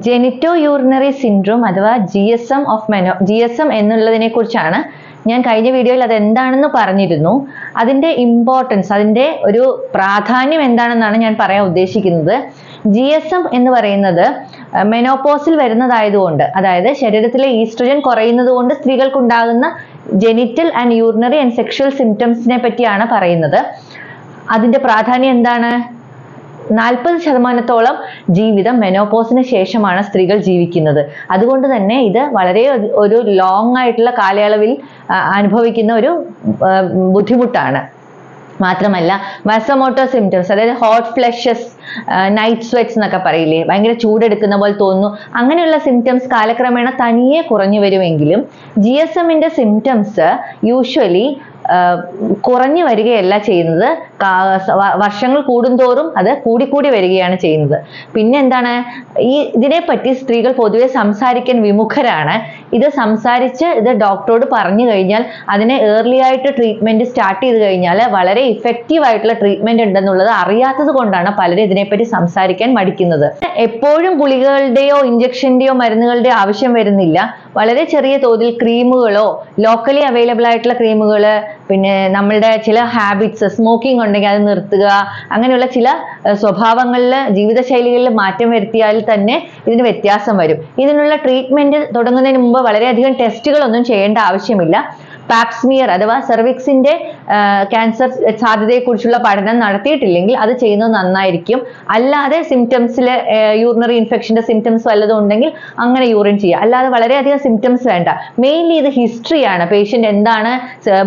Genito urinary syndrome അഥവാ GSM എന്നുള്ളതിനെ കുറിച്ചാണ് ഞാൻ കഴിഞ്ഞ വീഡിയോയിൽ അത് എന്താണെന്ന് പറഞ്ഞിരുന്നു. അതിന്റെ ഇമ്പോർട്ടൻസ്, അതിന്റെ ഒരു പ്രാധാന്യം എന്താണെന്നാണ് ഞാൻ പറയാൻ ഉദ്ദേശിക്കുന്നത്. GSM എന്ന് പറയുന്നത് മെനോപോസിൽ വരുന്നതായതുകൊണ്ട്, അതായത് ശരീരത്തിലെ ഈസ്ട്രജൻ കുറയുന്നത് കൊണ്ട് സ്ത്രീകൾക്കുണ്ടാകുന്ന genital and urinary and sexual സിംറ്റംസിനെ പറ്റിയാണ് പറയുന്നത്. അതിന്റെ പ്രാധാന്യം എന്താണ്? 40% ജീവിതം മെനോപോസിന് ശേഷമാണ് സ്ത്രീകൾ ജീവിക്കുന്നത്. അതുകൊണ്ട് തന്നെ ഇത് വളരെ ഒരു ലോങ് ആയിട്ടുള്ള കാലയളവിൽ അനുഭവിക്കുന്ന ഒരു ബുദ്ധിമുട്ടാണ്. മാത്രമല്ല വാസോമോട്ടോർ സിംറ്റംസ്, അതായത് ഹോട്ട് ഫ്ലഷസ്, നൈറ്റ് സ്വെറ്റ്സ് എന്നൊക്കെ പറയില്ലേ, ഭയങ്കര ചൂടെടുക്കുന്ന പോലെ തോന്നുന്നു, അങ്ങനെയുള്ള സിംറ്റംസ് കാലക്രമേണ തനിയെ കുറഞ്ഞു വരുമെങ്കിലും GSMന്റെ സിംറ്റംസ് യൂഷ്വലി കുറഞ്ഞു വരികയല്ല ചെയ്യുന്നത്. വർഷങ്ങൾ കൂടുന്തോറും അത് കൂടിക്കൂടി വരികയാണ് ചെയ്യുന്നത്. പിന്നെ എന്താണ്, ഇതിനെപ്പറ്റി സ്ത്രീകൾ പൊതുവെ സംസാരിക്കാൻ വിമുഖരാണ്. ഇത് ഡോക്ടറോട് പറഞ്ഞു കഴിഞ്ഞാൽ അതിനെ ഏർലി ആയിട്ട് ട്രീറ്റ്മെന്റ് സ്റ്റാർട്ട് ചെയ്ത് കഴിഞ്ഞാൽ വളരെ ഇഫക്റ്റീവ് ആയിട്ടുള്ള ട്രീറ്റ്മെന്റ് ഉണ്ടെന്നുള്ളത് അറിയാത്തത് കൊണ്ടാണ് പലരും ഇതിനെപ്പറ്റി സംസാരിക്കാൻ മടിക്കുന്നത്. എപ്പോഴും ഗുളികകളുടെയോ ഇഞ്ചക്ഷന്റെയോ മരുന്നുകളുടെയോ ആവശ്യം വരുന്നില്ല. വളരെ ചെറിയ തോതിൽ ക്രീമുകളോ ലോക്കലി അവൈലബിൾ ആയിട്ടുള്ള ക്രീമുകൾ, പിന്നെ നമ്മളുടെ ചില ഹാബിറ്റ്സ്, സ്മോക്കിംഗ് ഉണ്ടെങ്കിൽ അത് നിർത്തുക, അങ്ങനെയുള്ള ചില സ്വഭാവങ്ങളിൽ, ജീവിതശൈലികളിൽ മാറ്റം വരുത്തിയാൽ തന്നെ ഇതിന് വ്യത്യാസം വരും. ഇതിനുള്ള ട്രീറ്റ്മെന്റ് തുടങ്ങുന്നതിന് മുമ്പ് വളരെയധികം ടെസ്റ്റുകളൊന്നും ചെയ്യേണ്ട ആവശ്യമില്ല. പാപ്സ്മിയർ അഥവാ സെർവിക്സിന്റെ ക്യാൻസർ സാധ്യതയെക്കുറിച്ചുള്ള പഠനം നടത്തിയിട്ടില്ലെങ്കിൽ അത് ചെയ്യുന്നത് നന്നായിരിക്കും. അല്ലാതെ സിംറ്റംസിൽ യൂറിനറി ഇൻഫെക്ഷന്റെ സിംറ്റംസ് വല്ലതും ഉണ്ടെങ്കിൽ അങ്ങനെ യൂറിൻ ചെയ്യുക. അല്ലാതെ വളരെയധികം സിംറ്റംസ് വേണ്ട. മെയിൻലി ഇത് ഹിസ്റ്ററിയാണ്. പേഷ്യന്റ് എന്താണ്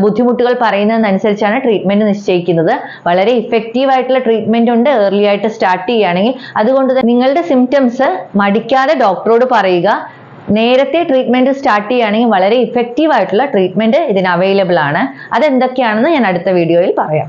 ബുദ്ധിമുട്ടുകൾ പറയുന്നതിനനുസരിച്ചാണ് ട്രീറ്റ്മെന്റ് നിശ്ചയിക്കുന്നത്. വളരെ ഇഫക്റ്റീവ് ആയിട്ടുള്ള ട്രീറ്റ്മെന്റ് ഉണ്ട് ഏർലി ആയിട്ട് സ്റ്റാർട്ട് ചെയ്യുകയാണെങ്കിൽ. അതുകൊണ്ട് തന്നെ നിങ്ങളുടെ സിംറ്റംസ് മടിക്കാതെ ഡോക്ടറോട് പറയുക. നേരത്തെ ട്രീറ്റ്മെന്റ് സ്റ്റാർട്ട് ചെയ്യുകയാണെങ്കിൽ വളരെ ഇഫക്റ്റീവ് ആയിട്ടുള്ള ട്രീറ്റ്മെന്റ് ഇതിന് അവൈലബിൾ ആണ്. അതെന്തൊക്കെയാണെന്ന് ഞാൻ അടുത്ത വീഡിയോയിൽ പറയാം.